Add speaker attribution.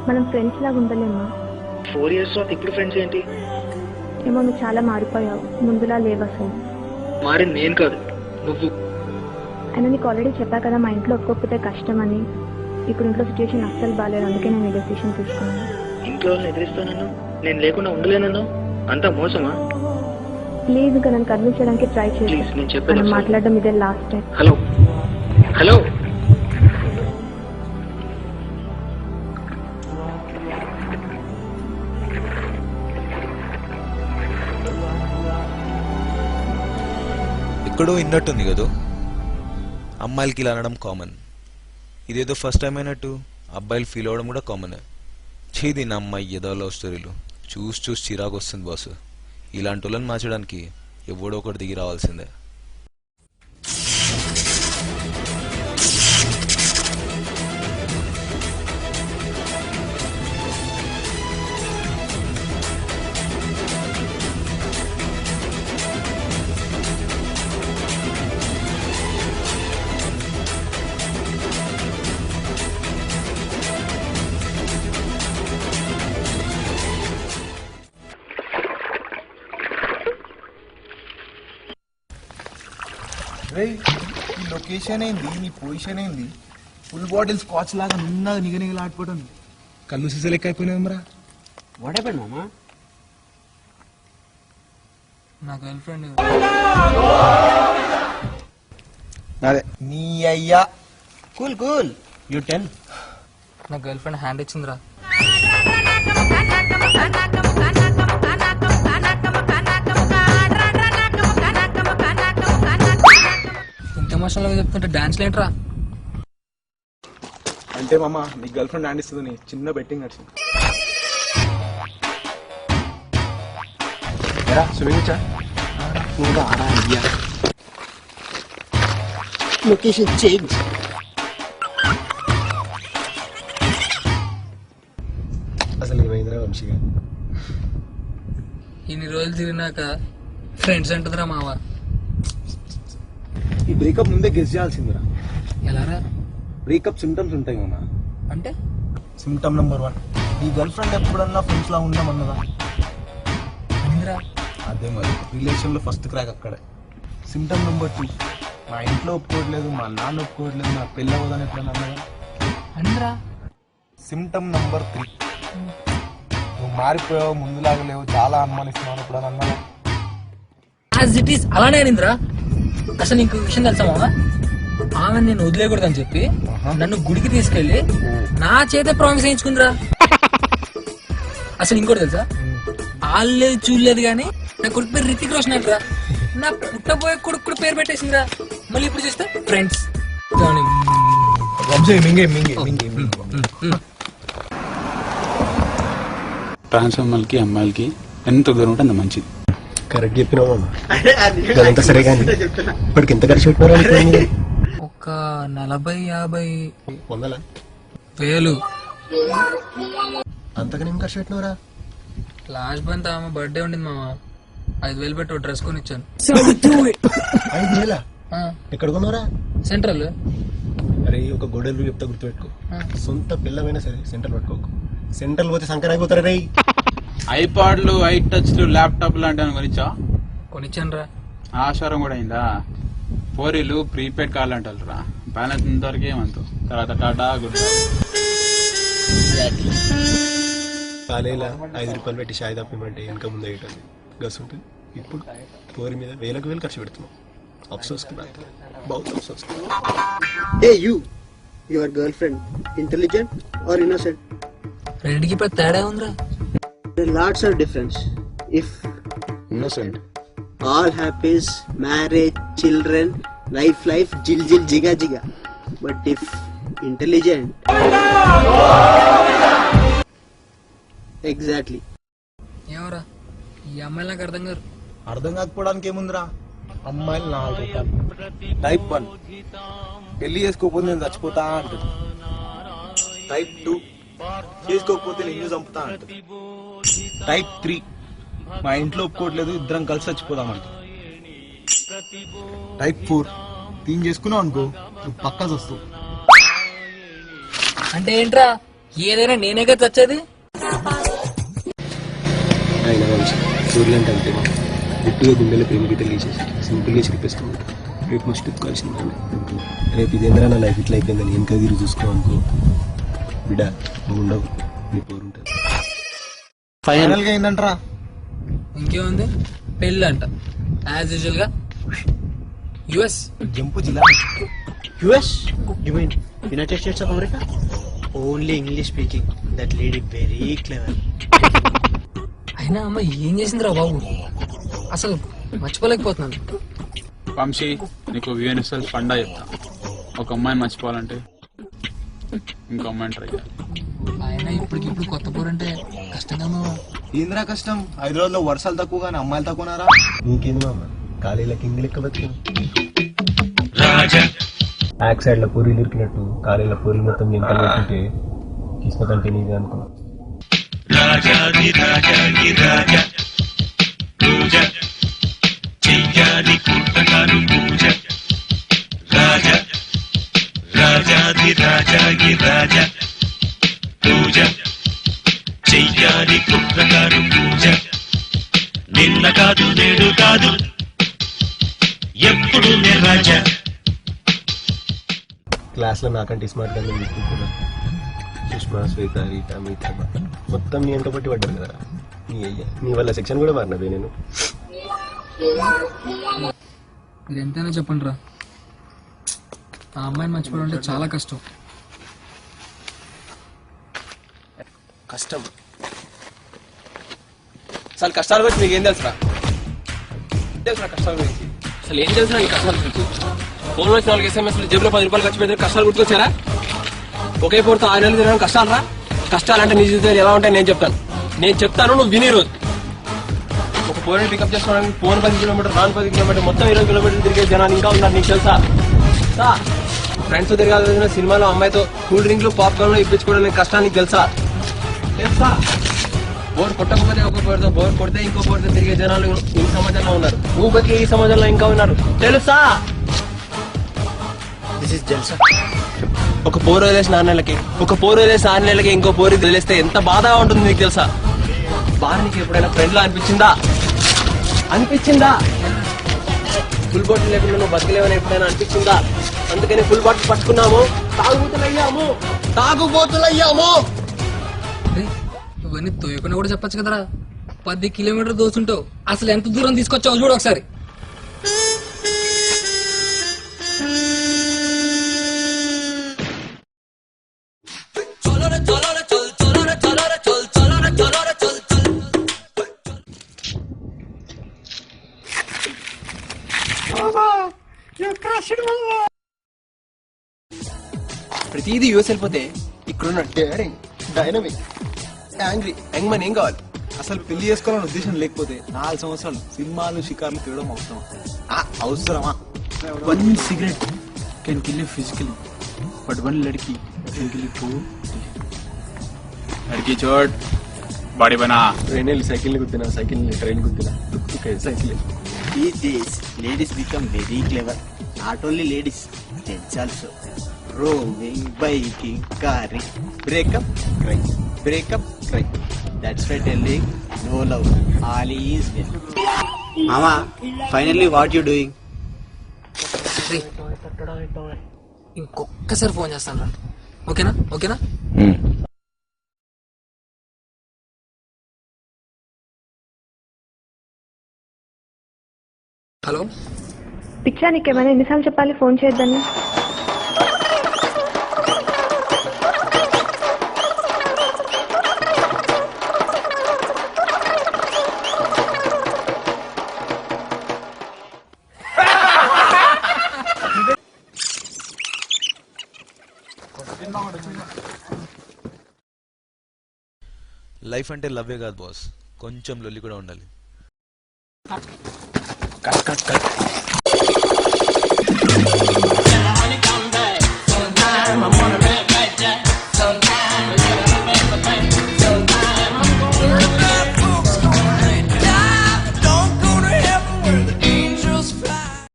Speaker 1: మనం ఫ్రెండ్స్ లాగా ఉండలేమా?
Speaker 2: 4 years తర్వాత ఇప్పుడు ఫ్రెండ్స్ ఏంటి?
Speaker 1: ఏమో నువ్వు చాలా మారిపోయావు, ముందులా లేవు అసలు.
Speaker 2: మారింది నేను కాదు, నువ్వు.
Speaker 1: అయినా నీకు ఆల్రెడీ చెప్పా కదా మా ఇంట్లో ఒప్పుకోకపోతే కష్టం అని. ఇప్పుడు ఇంట్లో సిచ్యువేషన్ అస్సలు బాగాలేదు, అందుకే నేను ఈ డెసిషన్ తీసుకున్నాను.
Speaker 2: ఇంట్లో వాళ్ళని ఎదిరిస్తానన్నా, నేను లేకుండా ఉండలేనన్నా, అంతా మోసమా?
Speaker 1: ప్లీజ్ ఇంకా నన్ను కన్విన్స్ చేయడానికి ట్రై
Speaker 2: ప్లీజ్,
Speaker 1: చేసి
Speaker 2: నేను చెప్పేది
Speaker 1: మనం మాట్లాడడం ఇదే లాస్ట్ టైం.
Speaker 2: హలో హలో,
Speaker 3: ఎక్కడో విన్నట్టుంది కదా, అమ్మాయిలకి ఇలా అనడం కామన్. ఇదేదో ఫస్ట్ టైం అయినట్టు అబ్బాయిలు ఫీల్ అవ్వడం కూడా కామన్. చేది నా అమ్మాయి ఏదో లవ్ స్టోరీలు చూసి చిరాకు వస్తుంది బాసు. ఇలాంటి వాళ్ళని మార్చడానికి ఎవడో ఒకటి దిగి రావాల్సిందే.
Speaker 4: రే, ఈ లొకేషన్ ఏంది, నీ పొజిషన్ ఏంది? ఫుల్ బాటిల్ స్కాచ్ లాగా నున్నగా నిగనిగలాడిపోవడం, కళ్ళు సీసా లెక్క అయిపోయినామరా.
Speaker 5: వాట్ హ్యాపెండ్ మామా?
Speaker 6: నా గర్ల్ ఫ్రెండ్
Speaker 4: అదే నీ అయ్యా.
Speaker 5: Cool cool, you tell.
Speaker 6: నా గర్ల్ ఫ్రెండ్ హ్యాండ్ ఇచ్చిందిరా. ఇంత ఎమోషనల్గా చెప్తుంటే డాన్స్ లేంట్రా.
Speaker 4: అంటే మామ, నీ గర్ల్ ఫ్రెండ్ హ్యాండ్ ఇస్తుంది, చిన్న బెట్టింగ్ నడిచింది. Swimming
Speaker 5: location change.
Speaker 4: అసలు ఏమైందిరా వంశీగా?
Speaker 6: ఇన్ని రోజులు తిరిగినాక ఫ్రెండ్స్ అంటుందిరా మావ.
Speaker 4: ఈ బ్రేకప్ ముందే గెస్ చేయాల్సిందిరా.
Speaker 6: ఎలారా?
Speaker 4: బ్రేకప్ సిమ్టమ్స్ ఉంటాయి మామ.
Speaker 6: అంటే
Speaker 4: సిమ్టమ్ నెంబర్ 1, నీ గర్ల్ ఫ్రెండ్ ఎప్పుడన్నా ఫ్రెండ్స్ లా ఉందామన్నదా?
Speaker 6: అనిందిరా.
Speaker 4: అదే మరి రిలేషన్ లో ఫస్ట్ క్రాక్ అక్కడే. సిమ్టమ్ నెంబర్ 2, మా ఇంట్లో ఒప్పుకోవట్లేదు, మా నాన్న ఒప్పుకోవట్లేదు, నా పెళ్ళి అవ్వదని ఎప్పుడన్నా అన్నదా?
Speaker 6: అనిందిరా.
Speaker 4: సిమ్టమ్ నెంబర్ 3, నువ్వు మారిపోయావు, ముందులాగా లేవు, చాలా అనుమానిస్తున్నావు ఎప్పుడన్నా అన్నదా?
Speaker 6: యాజ్ ఇట్ ఈస్ అలానే అనిందిరా. అసలు నీకు విషయం తెలుసా మామ? ఆమె నేను వదిలేయకూడదని చెప్పి నన్ను గుడికి తీసుకెళ్లి నా చేత ప్రామిస్ చేయించుకుందిరా. అసలు ఇంకోటి తెలుసా, ఆల్లేదు చూడలేదు కానీ నా కొడుకు పేరు రితిక్ రోషన్ అంటరా. నా పుట్టబోయే కొడుకు కూడా పేరు పెట్టేసిందిరా. మళ్ళీ ఇప్పుడు చూస్తే ఫ్రెండ్స్.
Speaker 7: ట్రాన్స్ఫార్మర్కి అమ్మాయిలకి ఎంత దూరం ఉంటే అంత మంచిది.
Speaker 8: కరెక్ట్ చెప్పినావు. అంత సరే కానీ ఇప్పటికి ఎంత ఖర్చు పెట్టినారు?
Speaker 6: ఒక 40-50
Speaker 8: వందల
Speaker 6: వేలు.
Speaker 8: అంతగా నేను ఖర్చు పెట్టినవరా?
Speaker 6: లాస్ట్ మంత్ ఆమె బర్త్డే ఉండింది మామ, 5,000 పెట్టి డ్రెస్ కొని ఇచ్చాను.
Speaker 8: 5,000? ఎక్కడ కొన్నారా?
Speaker 6: సెంట్రల్.
Speaker 8: అరే, ఒక గొడవలు చెప్తా గుర్తుపెట్టుకో. సొంత పిల్లమైనా సరే సెంట్రల్ పట్టుకోకు. సెంట్రల్ పోతే సంకర అయిపోతారా రే.
Speaker 7: ఐపాడ్లు, ఐ టచ్లు, ల్యాప్టాప్ లాంటివి కొనిచ్చా?
Speaker 6: కొనిచ్చాను రా.
Speaker 7: ఆశారం కూడా అయిందా? ఫోరీలు ప్రీపెయిడ్ కార్లు అంటారు రా. బ్యాలెన్స్ ఇంతవరకు ఏమంత, తర్వాత టాటా గుడ్.
Speaker 8: కాలేలా 5 రూపాయలు పెట్టి షాయి తప్పిమంటే వెనక ముందు అయ్యేటది గస్ ఉంటుంది. ఇప్పుడు పోరి మీద వేలకు వేలు ఖర్చు పెడుతున్నాం. అఫ్సోస్ కి బాత్, బహుత్ అఫ్సోస్.
Speaker 5: Hey you, your girlfriend intelligent or innocent?
Speaker 6: రెండుకి పెద్ద తేడా ఉందిరా.
Speaker 5: Lots of difference. If
Speaker 8: innocent,
Speaker 5: all happy, marriage, children, life, jil jiga jiga. But if intelligent, exactly.
Speaker 6: ఏమరా ఈ అమ్మాయిలు నాకు అర్థం కాదు.
Speaker 4: అర్థం కాకపోవడానికి ఏముందిరా? అమ్మాయిలు 4 రూపాయలు. టైప్ 1, పెళ్లి చేసుకోకపోతే నేను చచ్చిపోతా అంటుంది. టైప్ 2, చేసుకోకపోతే నిన్ను చంపుతా అంటుంది. టైప్ 3, మా ఇంట్లో ఒప్పుకోవట్లేదు, ఇద్దరం కలిసి చచ్చిపోదామంట. టైప్ 4, దీన్ని చేసుకున్నావు అనుకో నువ్వు పక్కా వస్తావు.
Speaker 6: అంటే ఏంట్రా? ఏదైనా నేనేగా చచ్చేది.
Speaker 8: ఆయన వంశీ సూర్యులు అంటే అంతే మా గుట్టుగా గుండెలో ప్రేమ గీతలు గీసేసి సింపుల్గా చిరిపేస్తుంది. రేపు మా స్టెప్ కలిసి రేపు ఇదేంద్రా నా లైఫ్ ఇట్లా అయిపోయిందని వెనక తిరిగి చూసుకో అనుకో బిడ్డ నువ్వు ఉండవు నీ పోరు ఉంటుంది.
Speaker 4: ఫైనల్గా ఏందంటరా?
Speaker 6: ఇంకేముంది, పెళ్ళి అంట యాజ్ యూజువల్ గా. యుఎస్
Speaker 4: జంపు జిల్లా
Speaker 5: US? You mean United States of America? Only English speaking. That lady very clever.
Speaker 6: అయినా అమ్మ ఏం చేసిందిరా బాబు, అసలు మర్చిపోలేకపోతున్నాను.
Speaker 7: వంశీ నీకు యూఎన్ఎస్ఎల్ ఫండా చెప్తా. ఒక అమ్మాయిని మర్చిపోవాలంటే ఇంకో అమ్మాయిని ట్రై చేయాలి.
Speaker 6: ఆయన ఇప్పటికిప్పుడు కొత్త పోరంటే కష్టంగా.
Speaker 4: ఏంద్రా కష్టం? హైదరాబాద్లో వర్షాలు తక్కువ కానీ అమ్మాయిలు తక్కువనారా?
Speaker 8: నీకేంది మామ ఖాళీలో కింగ్ లెక్క బతికి బ్యాక్ సైడ్ లో పూరీలు ఇరికినట్టు ఖాళీలో పూరీలు మొత్తం వెనకాల పెట్టుకుంటే కిస్మత్ అంటే నీదే అనుకున్నా.
Speaker 9: నిన్న కాదు నేడు కాదు ఎప్పుడు రాజా.
Speaker 8: క్లాస్ లో నాకంటే స్మార్ట్ గా నేను తీసుకుంటున్నా. సుష్మా, శ్వేత, రీటా, మిగతా మొత్తం నీ వెంట పట్టి పడ్డారు కదా. నీ అయ్యా నీ వల్ల సెక్షన్ కూడా మారినదే నేను.
Speaker 6: మీరు ఎంతైనా చెప్పండి రా, ఆ అమ్మాయిని మర్చిపోవడం అంటే చాలా కష్టం.
Speaker 4: కష్టం అసలు కష్టాల గురించి మీకు ఏం తెలుసురా? కష్టాల గురించి
Speaker 10: అసలు ఏం తెలుసు నీకు కష్టాలు గురించి? ఫోన్ వచ్చి 4 SMS జేబులో 10 రూపాయలు ఖర్చు పెడితే కష్టాలు గుర్తుకొచ్చారా? ఒకే పూర్తి 6 నెలలు తినడం కష్టాలు రా? కష్టాలంటే నీ జీవితాలు ఎలా ఉంటాయి నేను చెప్తాను నువ్వు విని రోజు. ఒక ఫోన్ పికప్ చేసుకోవడానికి ఫోన్ 10 కిలోమీటర్, రాను 10 కిలోమీటర్, మొత్తం 20 కిలోమీటర్లు తిరిగే జనాలు ఇంకా ఉన్నారు. నీకు తెలుసా? ఫ్రెండ్స్ తిరగాల్సిన సినిమాలో అమ్మాయితో కూల్ డ్రింక్లు, పాప్కార్న్లు ఇప్పించుకోవడానికి కష్టానికి తెలుసా? బోర్ కొట్టకపోతే ఒక బోర్తో, బోర్ కొడితే ఇంకో బోర్తో తిరిగే జనాలు ఈ సమాజంలో ఉన్నారు. నువ్వు బతికే ఈ సమాజంలో ఇంకా ఉన్నారు. తెలుసా?
Speaker 5: This is Jalsa.
Speaker 10: ఒక పోరు వదిలేసిన 6 నెలలకి, ఒక పోరు వదిలేసిన 6 నెలలకి ఇంకో పోరు వదిలేస్తే ఎంత బాధగా ఉంటుంది నీకు తెలుసా? బాధ నీకు ఎప్పుడైనా ఫ్రెండ్ లా అనిపించిందా? ఫుల్ బాటిల్ లేకుండా నువ్వు బతకలేవని ఎప్పుడైనా అనిపించిందా? అందుకని ఫుల్ బాటిల్ పట్టుకున్నాము, తాగుబోతులయ్యాము.
Speaker 6: ఇవన్నీ తోయకుండా కూడా చెప్పచ్చు కదరా. 10 కిలోమీటర్ దోచుంటావు, అసలు ఎంత దూరం తీసుకొచ్చావు చూడు ఒకసారి.
Speaker 10: ప్రతిదీ యూఎస్ వెళ్ళిపోతే ఇక్కడున్న daring, dynamic, angry young Mann ఏం కావాలి?
Speaker 4: అసలు పెళ్లి చేసుకోవాలని ఉద్దేశం లేకపోతే 4 సంవత్సరాలు సినిమాలు, షికార్లు తిరగడం అవసరమా?
Speaker 7: 1 cigarette can kill you physically, but 1 लड़की can kill you totally. लड़की छोड़, बॉडी बना.
Speaker 8: ట్రైన్ వెళ్ళి సైకిల్ని గుద్దినా, సైకిల్ని ట్రైన్ గుద్దినా, cycle.
Speaker 5: These days, ladies become very clever. Not only ladies, gents also. Roaming, biking, carring. Break up, cry. Break up, cry. That's why telling no love. All is well. Mama, finally what you doing?
Speaker 6: ఇంకొక్కసారి phone చేస్తాను రా. ఓకేనా? Hello,
Speaker 1: పిచ్చా నీకేమైనా ఎన్నిసార్లు చెప్పాలి phone చేయొద్దని?
Speaker 3: Life అంటే లవ్వే కాదు బాస్, కొంచెం లొల్లి కూడా ఉండాలి.
Speaker 10: కట్